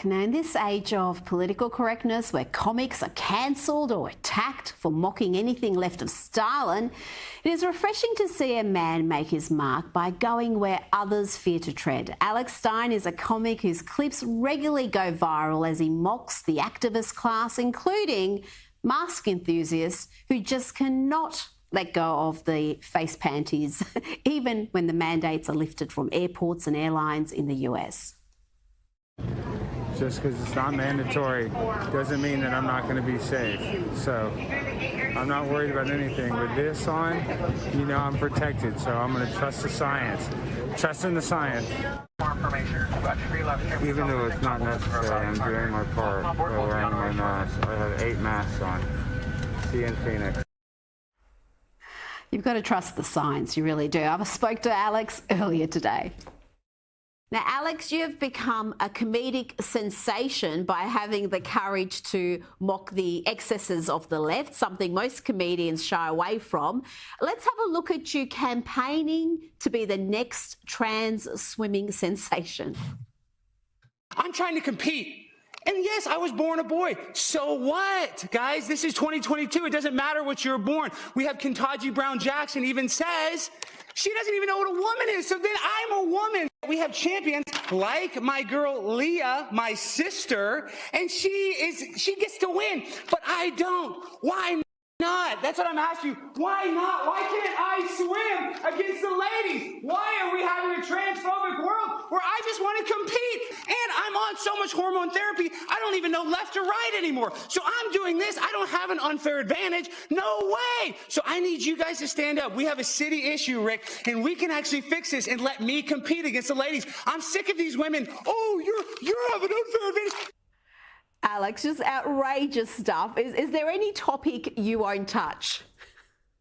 Now, in this age of political correctness, where comics are cancelled or attacked for mocking anything left of Stalin, it is refreshing to see a man make his mark by going where others fear to tread. Alex Stein is a comic whose clips regularly go viral as he mocks the activist class, including mask enthusiasts who just cannot let go of the face panties, even when the mandates are lifted from airports and airlines in the US. Just because it's not mandatory doesn't mean that I'm not going to be safe. So I'm not worried about anything. With this on, you know I'm protected. So I'm going to trust the science. Trust in the science. Even though it's not necessary, I'm doing my part by wearing my mask. I have 8 masks on. See you in Phoenix. You've got to trust the science, you really do. I spoke to Alex earlier today. Now, Alex, you've become a comedic sensation by having the courage to mock the excesses of the left, something most comedians shy away from. Let's have a look at you campaigning to be the next trans swimming sensation. I'm trying to compete. And yes, I was born a boy. So what, guys? This is 2022. It doesn't matter what you're born. We have Ketanji Brown Jackson even says she doesn't even know what a woman is. So then I'm a woman. We have champions like my girl Leah, my sister, and she gets to win, but I don't. Why not? That's what I'm asking you. Why not? Why can't I swim against the ladies? Why are we having a transphobic world where I just want to compete? And I'm on so much hormone therapy, I don't even know left or right anymore. So I'm doing this. I don't have an unfair advantage. No way. So I need you guys to stand up. We have a city issue, Rick, and we can actually fix this and let me compete against the ladies. I'm sick of these women. Oh, you're having an unfair advantage. Alex, just outrageous stuff. Is there any topic you won't touch?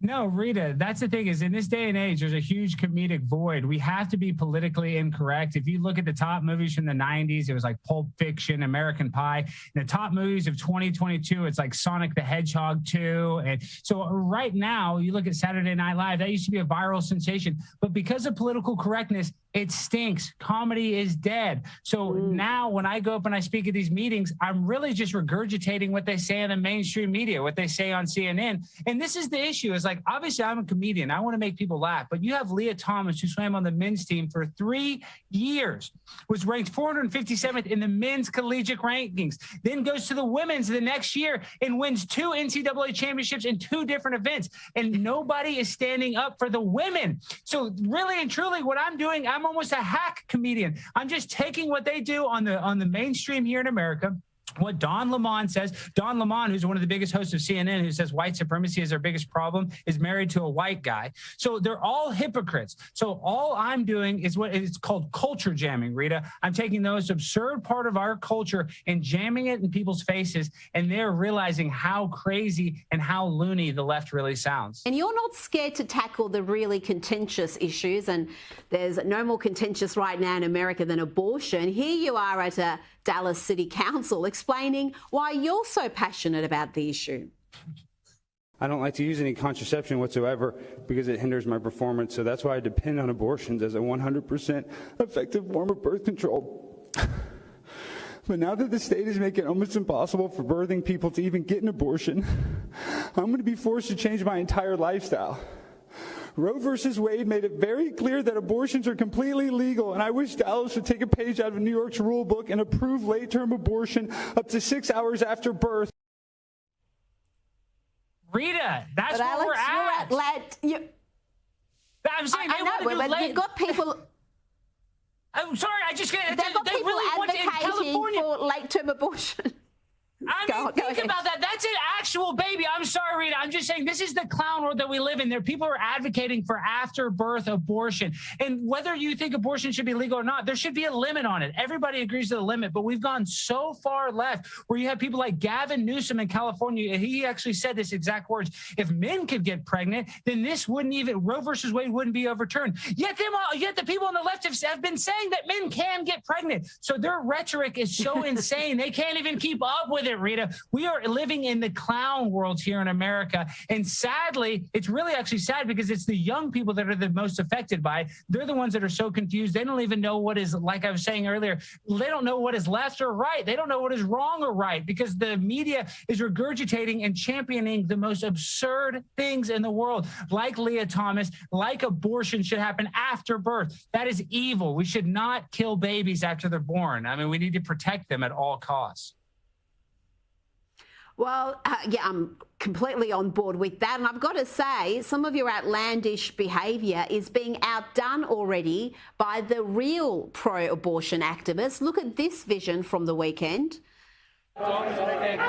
No, Rita, that's the thing is in this day and age, there's a huge comedic void. We have to be politically incorrect. If you look at the top movies from the 90s, it was like Pulp Fiction, American Pie. And the top movies of 2022, it's like Sonic the Hedgehog 2. And so right now, you look at Saturday Night Live, that used to be a viral sensation. But because of political correctness, it stinks. Comedy is dead. So now when I go up and I speak at these meetings, I'm really just regurgitating what they say in the mainstream media, what they say on CNN. And this is the issue. Is like, obviously I'm a comedian. I want to make people laugh. But you have Leah Thomas, who swam on the men's team for 3 years, was ranked 457th in the men's collegiate rankings, then goes to the women's the next year and wins 2 NCAA championships in 2 different events. And nobody is standing up for the women. So really and truly what I'm doing, I'm almost a hack comedian. I'm just taking what they do on the mainstream here in America. What Don Lemon says, Don Lemon, who's one of the biggest hosts of CNN, who says white supremacy is our biggest problem, is married to a white guy. So they're all hypocrites. So all I'm doing is what it's called culture jamming, Rita. I'm taking those absurd part of our culture and jamming it in people's faces, and they're realizing how crazy and how loony the left really sounds. And you're not scared to tackle the really contentious issues, and there's no more contentious right now in America than abortion. Here you are at a Dallas City Council explaining why you're so passionate about the issue. I don't like to use any contraception whatsoever because it hinders my performance. So that's why I depend on abortions as a 100% effective form of birth control. But now that the state is making it almost impossible for birthing people to even get an abortion, I'm going to be forced to change my entire lifestyle. Roe versus Wade made it very clear that abortions are completely legal, and I wish Dallas would take a page out of New York's rule book and approve late-term abortion up to 6 hours after birth. Rita, that's where Alex, we're at. I'm saying I know, but you've got people. I'm sorry, they've got people advocating for late-term abortion. Think about that. That's an actual baby. I'm sorry, Rita. I'm just saying this is the clown world that we live in. There, people are advocating for after-birth abortion. And whether you think abortion should be legal or not, there should be a limit on it. Everybody agrees to the limit, but we've gone so far left where you have people like Gavin Newsom in California, and he actually said this exact words. If men could get pregnant, then this wouldn't even, Roe versus Wade wouldn't be overturned. Yet the people on the left have been saying that men can get pregnant. So their rhetoric is so insane. They can't even keep up with it, Rita. Australia. We are living in the clown world here in America. And sadly, it's really actually sad because it's the young people that are the most affected by it. They're the ones that are so confused. They don't even know what is, like I was saying earlier, they don't know what is left or right. They don't know what is wrong or right because the media is regurgitating and championing the most absurd things in the world, like Leah Thomas, like abortion should happen after birth. That is evil. We should not kill babies after they're born. I mean, we need to protect them at all costs. Well, yeah, I'm completely on board with that. And I've got to say, some of your outlandish behaviour is being outdone already by the real pro-abortion activists. Look at this vision from the weekend. I'm killing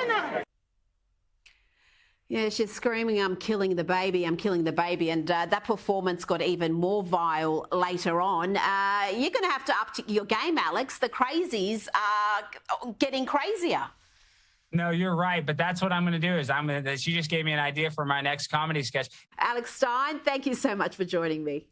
her. Yeah, she's screaming, I'm killing the baby, I'm killing the baby. And that performance got even more vile later on. You're going to have to up your game, Alex. The crazies are getting crazier. No, you're right. But that's what I'm going to do is she just gave me an idea for my next comedy sketch. Alex Stein, thank you so much for joining me.